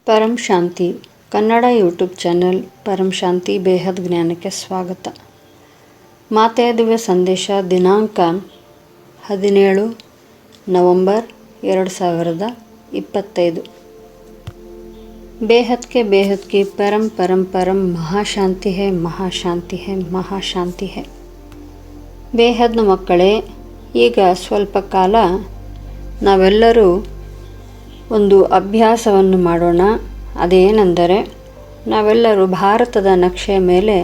ಪರಂ ಶಾಂತಿ Kannada YouTube channel ಪರಂ ಶಾಂತಿ ಬೇಹದ್ ಜ್ಞಾನಕ್ಕೆ ಸ್ವಾಗತ. ಮಾತೆಯ ದಿವ್ಯ ಸಂದೇಶ ದಿನಾಂಕ 17 ನವೆಂಬರ್ 2025. बेहद के बेहद की परम परम परम महाशांति है, महाशांति है, महाशांति है. ಬೇಹದ್ನ ಮಕ್ಕಳೇ, ಈಗ ಸ್ವಲ್ಪ ಕಾಲ ನಾವೆಲ್ಲರೂ ಒಂದು ಅಭ್ಯಾಸವನ್ನು ಮಾಡೋಣ. ಅದೇನೆಂದರೆ, ನಾವೆಲ್ಲರೂ ಭಾರತದ ನಕ್ಷೆಯ ಮೇಲೆ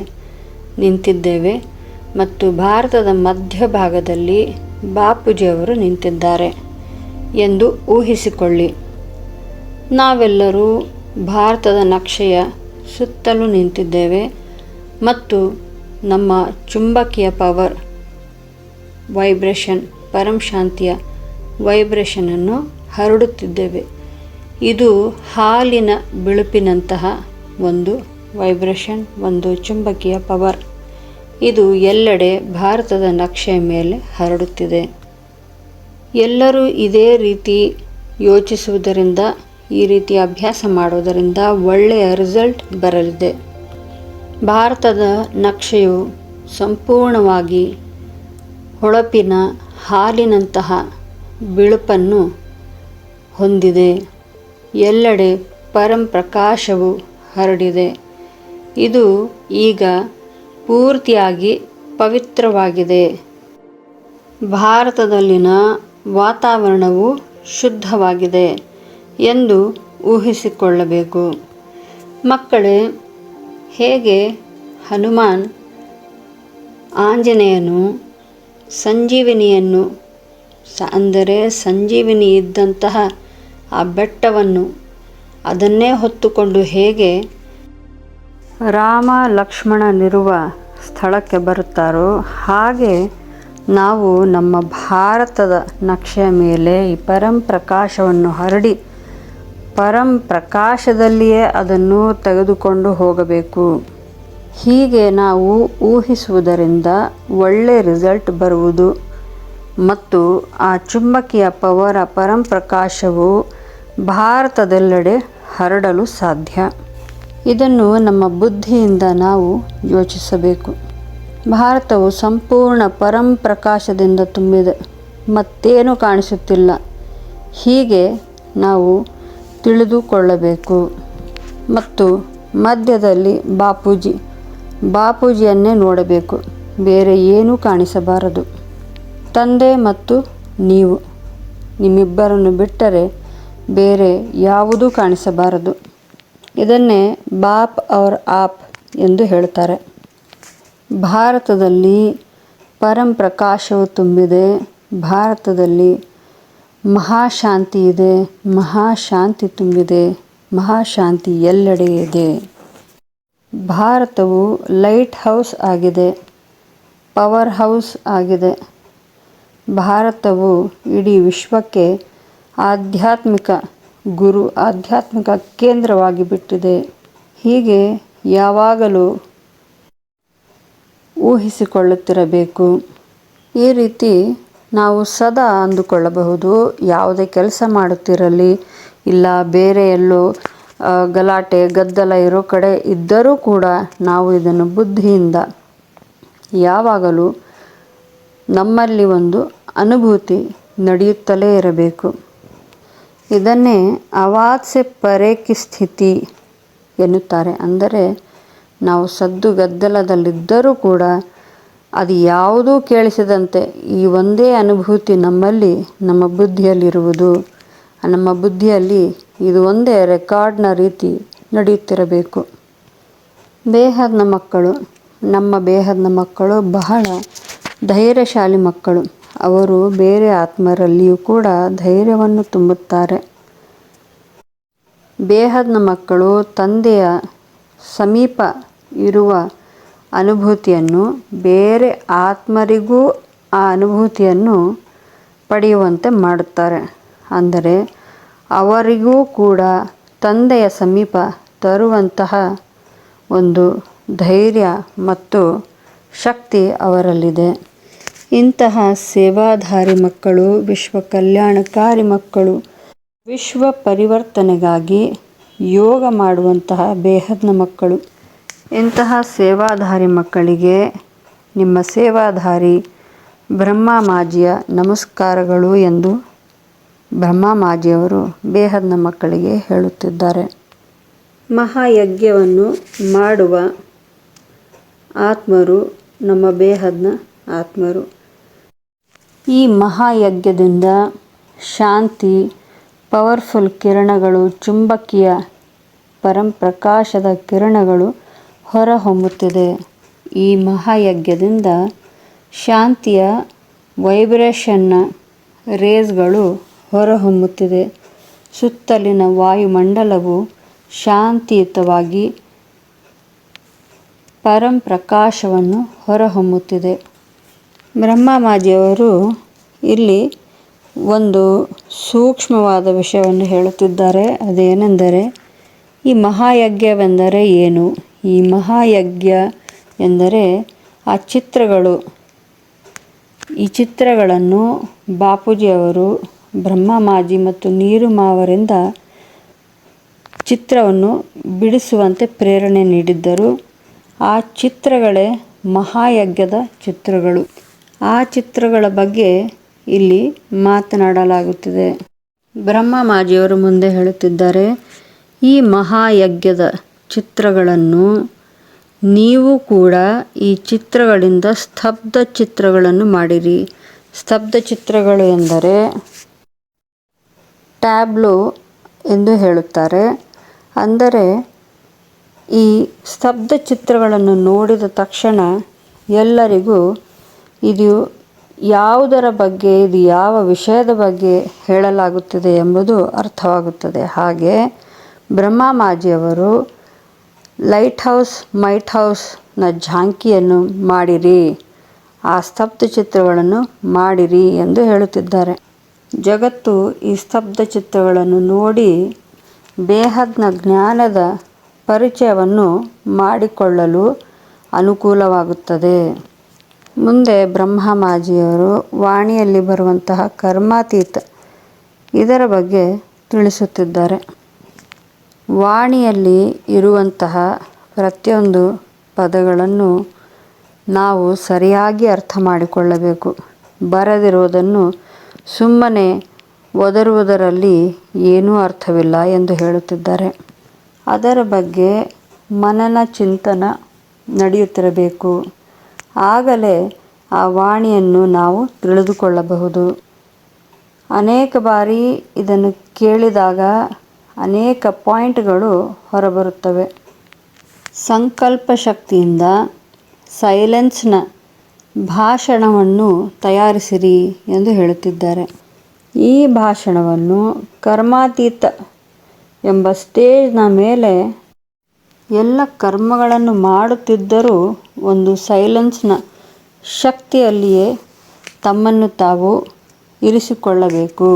ನಿಂತಿದ್ದೇವೆ ಮತ್ತು ಭಾರತದ ಮಧ್ಯಭಾಗದಲ್ಲಿ ಬಾಪೂಜಿಯವರು ನಿಂತಿದ್ದಾರೆ ಎಂದು ಊಹಿಸಿಕೊಳ್ಳಿ. ನಾವೆಲ್ಲರೂ ಭಾರತದ ನಕ್ಷೆಯ ಸುತ್ತಲೂ ನಿಂತಿದ್ದೇವೆ ಮತ್ತು ನಮ್ಮ ಚುಂಬಕೀಯ ಪವರ್ ವೈಬ್ರೇಷನ್, ಪರಂ ಶಾಂತಿಯ ವೈಬ್ರೇಷನನ್ನು ಹರಡುತ್ತಿದ್ದೇವೆ. ಇದು ಹಾಲಿನ ಬಿಳುಪಿನಂತಹ ಒಂದು ವೈಬ್ರೇಷನ್, ಒಂದು ಚುಂಬಕೀಯ ಪವರ್. ಇದು ಎಲ್ಲೆಡೆ ಭಾರತದ ನಕ್ಷೆಯ ಮೇಲೆ ಹರಡುತ್ತಿದೆ. ಎಲ್ಲರೂ ಇದೇ ರೀತಿ ಯೋಚಿಸುವುದರಿಂದ, ಈ ರೀತಿ ಅಭ್ಯಾಸ ಮಾಡುವುದರಿಂದ ಒಳ್ಳೆಯ ರಿಸಲ್ಟ್ ಬರಲಿದೆ. ಭಾರತದ ನಕ್ಷೆಯು ಸಂಪೂರ್ಣವಾಗಿ ಹೊಳಪಿನ ಹಾಲಿನಂತಹ ಬಿಳುಪನ್ನು ಹೊಂದಿದೆ. ಎಲ್ಲೆಡೆ ಪರಂ ಪ್ರಕಾಶವು ಹರಡಿದೆ. ಇದು ಈಗ ಪೂರ್ತಿಯಾಗಿ ಪವಿತ್ರವಾಗಿದೆ. ಭಾರತದಲ್ಲಿನ ವಾತಾವರಣವು ಶುದ್ಧವಾಗಿದೆ ಎಂದು ಊಹಿಸಿಕೊಳ್ಳಬೇಕು. ಮಕ್ಕಳೇ, ಹೇಗೆ ಹನುಮಾನ್ ಆಂಜನೇಯನು ಸಂಜೀವಿನಿಯನ್ನು ಅಂದರೆ ಸಂಜೀವಿನಿ ಇದ್ದಂತಹ ಆ ಬೆಟ್ಟವನ್ನು ಅದನ್ನೇ ಹೊತ್ತುಕೊಂಡು ಹೇಗೆ ರಾಮ ಲಕ್ಷ್ಮಣನಿರುವ ಸ್ಥಳಕ್ಕೆ ಬರುತ್ತಾರೋ, ಹಾಗೆ ನಾವು ನಮ್ಮ ಭಾರತದ ನಕ್ಷೆಯ ಮೇಲೆ ಈ ಪರಂ ಪ್ರಕಾಶವನ್ನು ಹರಡಿ ಪರಂ ಪ್ರಕಾಶದಲ್ಲಿಯೇ ಅದನ್ನು ತೆಗೆದುಕೊಂಡು ಹೋಗಬೇಕು. ಹೀಗೆ ನಾವು ಊಹಿಸುವುದರಿಂದ ಒಳ್ಳೆ ರಿಸಲ್ಟ್ ಬರುವುದು ಮತ್ತು ಆ ಚುಂಬಕೀಯ ಪವರ್, ಪರಂ ಪ್ರಕಾಶವು ಭಾರತದೆಲ್ಲೆಡೆ ಹರಡಲು ಸಾಧ್ಯ. ಇದನ್ನು ನಮ್ಮ ಬುದ್ಧಿಯಿಂದ ನಾವು ಯೋಚಿಸಬೇಕು. ಭಾರತವು ಸಂಪೂರ್ಣ ಪರಂ ಪ್ರಕಾಶದಿಂದ ತುಂಬಿದೆ, ಮತ್ತೇನು ಕಾಣಿಸುತ್ತಿಲ್ಲ. ಹೀಗೆ ನಾವು ತಿಳಿದುಕೊಳ್ಳಬೇಕು. ಮತ್ತು ಮಧ್ಯದಲ್ಲಿ ಬಾಪೂಜಿಯನ್ನೇ ನೋಡಬೇಕು, ಬೇರೆ ಏನೂ ಕಾಣಿಸಬಾರದು. ತಂದೆ ಮತ್ತು ನೀವು, ನಿಮ್ಮಿಬ್ಬರನ್ನು ಬಿಟ್ಟರೆ ಬೇರೆ ಯಾವುದೂ ಕಾಣಿಸಬಾರದು. ಇದನ್ನೇ ಬಾಪ್ ಔರ್ ಆಪ್ ಎಂದು ಹೇಳ್ತಾರೆ. ಭಾರತದಲ್ಲಿ ಪರಂ ಪ್ರಕಾಶವು ತುಂಬಿದೆ. ಭಾರತದಲ್ಲಿ ಮಹಾಶಾಂತಿ ಇದೆ, ಮಹಾಶಾಂತಿ ತುಂಬಿದೆ, ಮಹಾಶಾಂತಿ ಎಲ್ಲೆಡೆ ಇದೆ. ಭಾರತವು ಲೈಟ್ ಹೌಸ್ ಆಗಿದೆ, ಪವರ್ ಹೌಸ್ ಆಗಿದೆ. ಭಾರತವು ಇಡೀ ವಿಶ್ವಕ್ಕೆ ಆಧ್ಯಾತ್ಮಿಕ ಗುರು, ಆಧ್ಯಾತ್ಮಿಕ ಕೇಂದ್ರವಾಗಿ ಬಿಟ್ಟಿದೆ. ಹೀಗೆ ಯಾವಾಗಲೂ ಊಹಿಸಿಕೊಳ್ಳುತ್ತಿರಬೇಕು. ಈ ರೀತಿ ನಾವು ಸದಾ ಅಂದುಕೊಳ್ಳಬಹುದು. ಯಾವುದೇ ಕೆಲಸ ಮಾಡುತ್ತಿರಲಿ, ಇಲ್ಲ ಬೇರೆ ಎಲ್ಲೋ ಗಲಾಟೆ ಗದ್ದಲ ಇರೋ ಕಡೆ ಇದ್ದರೂ ಕೂಡ ನಾವು ಇದನ್ನು ಬುದ್ಧಿಯಿಂದ ಯಾವಾಗಲೂ ನಮ್ಮಲ್ಲಿ ಒಂದು ಅನುಭೂತಿ ನಡೆಯುತ್ತಲೇ ಇರಬೇಕು. ಇದನ್ನೇ ಆವಾಜ್ ಸೆ ಪರೆ ಕಿ ಸ್ಥಿತಿ ಎನ್ನುತ್ತಾರೆ. ಅಂದರೆ ನಾವು ಸದ್ದು ಗದ್ದಲದಲ್ಲಿದ್ದರೂ ಕೂಡ ಅದು ಯಾವುದೂ ಕೇಳಿಸದಂತೆ ಈ ಒಂದೇ ಅನುಭೂತಿ ನಮ್ಮಲ್ಲಿ, ನಮ್ಮ ಬುದ್ಧಿಯಲ್ಲಿರುವುದು. ನಮ್ಮ ಬುದ್ಧಿಯಲ್ಲಿ ಇದು ಒಂದೇ ರೆಕಾರ್ಡ್ನ ರೀತಿ ನಡೆಯುತ್ತಿರಬೇಕು. ಬೇಹದ್ನ ಮಕ್ಕಳು, ನಮ್ಮ ಬೇಹದ್ನ ಮಕ್ಕಳು ಬಹಳ ಧೈರ್ಯಶಾಲಿ ಮಕ್ಕಳು. ಅವರು ಬೇರೆ ಆತ್ಮರಲ್ಲಿಯೂ ಕೂಡ ಧೈರ್ಯವನ್ನು ತುಂಬುತ್ತಾರೆ. ಬೇಹದ್ನ ಮಕ್ಕಳು ತಂದೆಯ ಸಮೀಪ ಇರುವ ಅನುಭೂತಿಯನ್ನು ಬೇರೆ ಆತ್ಮರಿಗೂ ಆ ಅನುಭೂತಿಯನ್ನು ಪಡೆಯುವಂತೆ ಮಾಡುತ್ತಾರೆ. ಅಂದರೆ ಅವರಿಗೂ ಕೂಡ ತಂದೆಯ ಸಮೀಪ ತರುವಂತಹ ಒಂದು ಧೈರ್ಯ ಮತ್ತು ಶಕ್ತಿ ಅವರಲ್ಲಿದೆ. ಇಂತಹ ಸೇವಾಧಾರಿ ಮಕ್ಕಳು, ವಿಶ್ವ ಕಲ್ಯಾಣಕಾರಿ ಮಕ್ಕಳು, ವಿಶ್ವ ಪರಿವರ್ತನೆಗಾಗಿ ಯೋಗ ಮಾಡುವಂತಹ ಬೇಹದ್ನ ಮಕ್ಕಳು. ಇಂತಹ ಸೇವಾಧಾರಿ ಮಕ್ಕಳಿಗೆ ನಿಮ್ಮ ಸೇವಾಧಾರಿ ಬ್ರಹ್ಮಮಾಜಿಯ ನಮಸ್ಕಾರಗಳು ಎಂದು ಬ್ರಹ್ಮಮಾಜಿಯವರು ಬೇಹದ್ನ ಮಕ್ಕಳಿಗೆ ಹೇಳುತ್ತಿದ್ದಾರೆ. ಮಹಾಯಜ್ಞವನ್ನು ಮಾಡುವ ಆತ್ಮರು ನಮ್ಮ ಬೇಹದ್ನ ಆತ್ಮರು. ಈ ಮಹಾಯಜ್ಞದಿಂದ ಶಾಂತಿ, ಪವರ್ಫುಲ್ ಕಿರಣಗಳು, ಚುಂಬಕೀಯ ಪರಂಪ್ರಕಾಶದ ಕಿರಣಗಳು ಹೊರಹೊಮ್ಮುತ್ತಿದೆ. ಈ ಮಹಾಯಜ್ಞದಿಂದ ಶಾಂತಿಯ ವೈಬ್ರೇಷನ್ನ ರೇಸ್ಗಳು ಹೊರಹೊಮ್ಮುತ್ತಿದೆ. ಸುತ್ತಲಿನ ವಾಯುಮಂಡಲವು ಶಾಂತಿಯುತವಾಗಿ ಪರಂಪ್ರಕಾಶವನ್ನು ಹೊರಹೊಮ್ಮುತ್ತಿದೆ. ಬ್ರಹ್ಮಮಾಜಿಯವರು ಇಲ್ಲಿ ಒಂದು ಸೂಕ್ಷ್ಮವಾದ ವಿಷಯವನ್ನು ಹೇಳುತ್ತಿದ್ದಾರೆ. ಅದೇನೆಂದರೆ, ಈ ಮಹಾಯಜ್ಞವೆಂದರೆ ಏನು? ಈ ಮಹಾಯಜ್ಞ ಎಂದರೆ ಆ ಚಿತ್ರಗಳು. ಈ ಚಿತ್ರಗಳನ್ನು ಬಾಪೂಜಿಯವರು ಬ್ರಹ್ಮಮಾಜಿ ಮತ್ತು ನೀರುಮಾವರಿಂದ ಚಿತ್ರವನ್ನು ಬಿಡಿಸುವಂತೆ ಪ್ರೇರಣೆ ನೀಡಿದ್ದರು. ಆ ಚಿತ್ರಗಳೇ ಮಹಾಯಜ್ಞದ ಚಿತ್ರಗಳು. ಆ ಚಿತ್ರಗಳ ಬಗ್ಗೆ ಇಲ್ಲಿ ಮಾತನಾಡಲಾಗುತ್ತಿದೆ. ಬ್ರಹ್ಮಮಾಜಿಯವರು ಮುಂದೆ ಹೇಳುತ್ತಿದ್ದಾರೆ, ಈ ಮಹಾಯಜ್ಞದ ಚಿತ್ರಗಳನ್ನು ನೀವು ಕೂಡ ಈ ಚಿತ್ರಗಳಿಂದ ಸ್ತಬ್ಧ ಚಿತ್ರಗಳನ್ನು ಮಾಡಿರಿ. ಸ್ತಬ್ಧ ಚಿತ್ರಗಳು ಎಂದರೆ ಟ್ಯಾಬ್ಲೋ ಎಂದು ಹೇಳುತ್ತಾರೆ. ಅಂದರೆ ಈ ಸ್ತಬ್ಧ ಚಿತ್ರಗಳನ್ನು ನೋಡಿದ ತಕ್ಷಣ ಎಲ್ಲರಿಗೂ ಇದು ಯಾವುದರ ಬಗ್ಗೆ, ಇದು ಯಾವ ವಿಷಯದ ಬಗ್ಗೆ ಹೇಳಲಾಗುತ್ತಿದೆ ಎಂಬುದು ಅರ್ಥವಾಗುತ್ತದೆ. ಹಾಗೆ ಬ್ರಹ್ಮಮಾಜಿಯವರು ಲೈಟ್ ಹೌಸ್, ಮೈಟ್ ಹೌಸ್ನ ಝಾಂಕಿಯನ್ನು ಮಾಡಿರಿ, ಆ ಸ್ತಬ್ಧ ಚಿತ್ರಗಳನ್ನು ಮಾಡಿರಿ ಎಂದು ಹೇಳುತ್ತಿದ್ದಾರೆ. ಜಗತ್ತು ಈ ಸ್ತಬ್ಧ ಚಿತ್ರಗಳನ್ನು ನೋಡಿ ಬೇಹದ್ನ ಜ್ಞಾನದ ಪರಿಚಯವನ್ನು ಮಾಡಿಕೊಳ್ಳಲು ಅನುಕೂಲವಾಗುತ್ತದೆ. ಮುಂದೆ ಬ್ರಹ್ಮಮಾಜಿಯವರು ವಾಣಿಯಲ್ಲಿ ಬರುವಂತಹ ಕರ್ಮಾತೀತ ಇದರ ಬಗ್ಗೆ ತಿಳಿಸುತ್ತಿದ್ದಾರೆ. ವಾಣಿಯಲ್ಲಿ ಇರುವಂತಹ ಪ್ರತಿಯೊಂದು ಪದಗಳನ್ನು ನಾವು ಸರಿಯಾಗಿ ಅರ್ಥ ಮಾಡಿಕೊಳ್ಳಬೇಕು. ಬರದಿರುವುದನ್ನು ಸುಮ್ಮನೆ ಒದರುವುದರಲ್ಲಿ ಏನೂ ಅರ್ಥವಿಲ್ಲ ಎಂದು ಹೇಳುತ್ತಿದ್ದಾರೆ. ಅದರ ಬಗ್ಗೆ ಮನನ ಚಿಂತನ ನಡೆಯುತ್ತಿರಬೇಕು. ಆಗಲೇ ಆ ವಾಣಿಯನ್ನು ನಾವು ತಿಳಿದುಕೊಳ್ಳಬಹುದು. ಅನೇಕ ಬಾರಿ ಇದನ್ನು ಕೇಳಿದಾಗ ಅನೇಕ ಪಾಯಿಂಟ್ಗಳು ಹೊರಬರುತ್ತವೆ. ಸಂಕಲ್ಪ ಶಕ್ತಿಯಿಂದ ಸೈಲೆನ್ಸ್ನ ಭಾಷಣವನ್ನು ತಯಾರಿಸಿರಿ ಎಂದು ಹೇಳುತ್ತಿದ್ದಾರೆ. ಈ ಭಾಷಣವನ್ನು ಕರ್ಮಾತೀತ ಎಂಬ ಸ್ಟೇಜ್ನ ಮೇಲೆ ಎಲ್ಲ ಕರ್ಮಗಳನ್ನು ಮಾಡುತ್ತಿದ್ದರೂ ಒಂದು ಸೈಲೆನ್ಸ್ನ ಶಕ್ತಿಯಲ್ಲಿಯೇ ತಮ್ಮನ್ನು ತಾವು ಇರಿಸಿಕೊಳ್ಳಬೇಕು.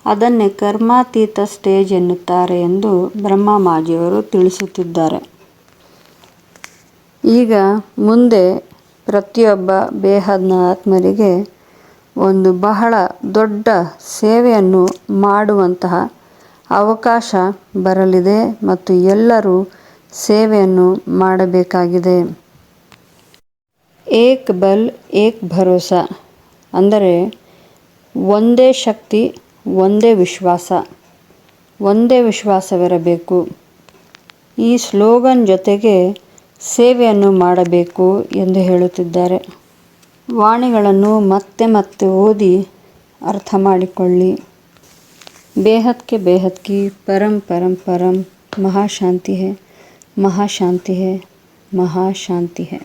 ಅದನ್ನೇ ಕರ್ಮಾತೀತ ಸ್ಟೇಜ್ ಎನ್ನುತ್ತಾರೆ ಎಂದು ಬ್ರಹ್ಮಮಾಜಿಯವರು ತಿಳಿಸುತ್ತಿದ್ದಾರೆ. ಈಗ ಮುಂದೆ ಪ್ರತಿಯೊಬ್ಬ ಬೇಹದ್ನ ಆತ್ಮರಿಗೆ ಒಂದು ಬಹಳ ದೊಡ್ಡ ಸೇವೆಯನ್ನು ಮಾಡುವಂತಹ ಅವಕಾಶ ಬರಲಿದೆ ಮತ್ತು ಎಲ್ಲರೂ ಸೇವೆಯನ್ನು ಮಾಡಬೇಕಾಗಿದೆ. ಏಕ್ ಬಲ್ ಏಕ್ ಭರೋಸಾ ಅಂದರೆ ಒಂದೇ ಶಕ್ತಿ, ಒಂದೇ ವಿಶ್ವಾಸ, ಒಂದೇ ವಿಶ್ವಾಸವಿರಬೇಕು. ಈ ಸ್ಲೋಗನ್ ಜೊತೆಗೆ ಸೇವೆಯನ್ನು ಮಾಡಬೇಕು ಎಂದು ಹೇಳುತ್ತಿದ್ದಾರೆ. ವಾಣಿಗಳನ್ನು ಮತ್ತೆ ಮತ್ತೆ ಓದಿ ಅರ್ಥ ಮಾಡಿಕೊಳ್ಳಿ. बेहद के बेहद की परम परम परम महाशांति है, महाशांति है, महाशांति है.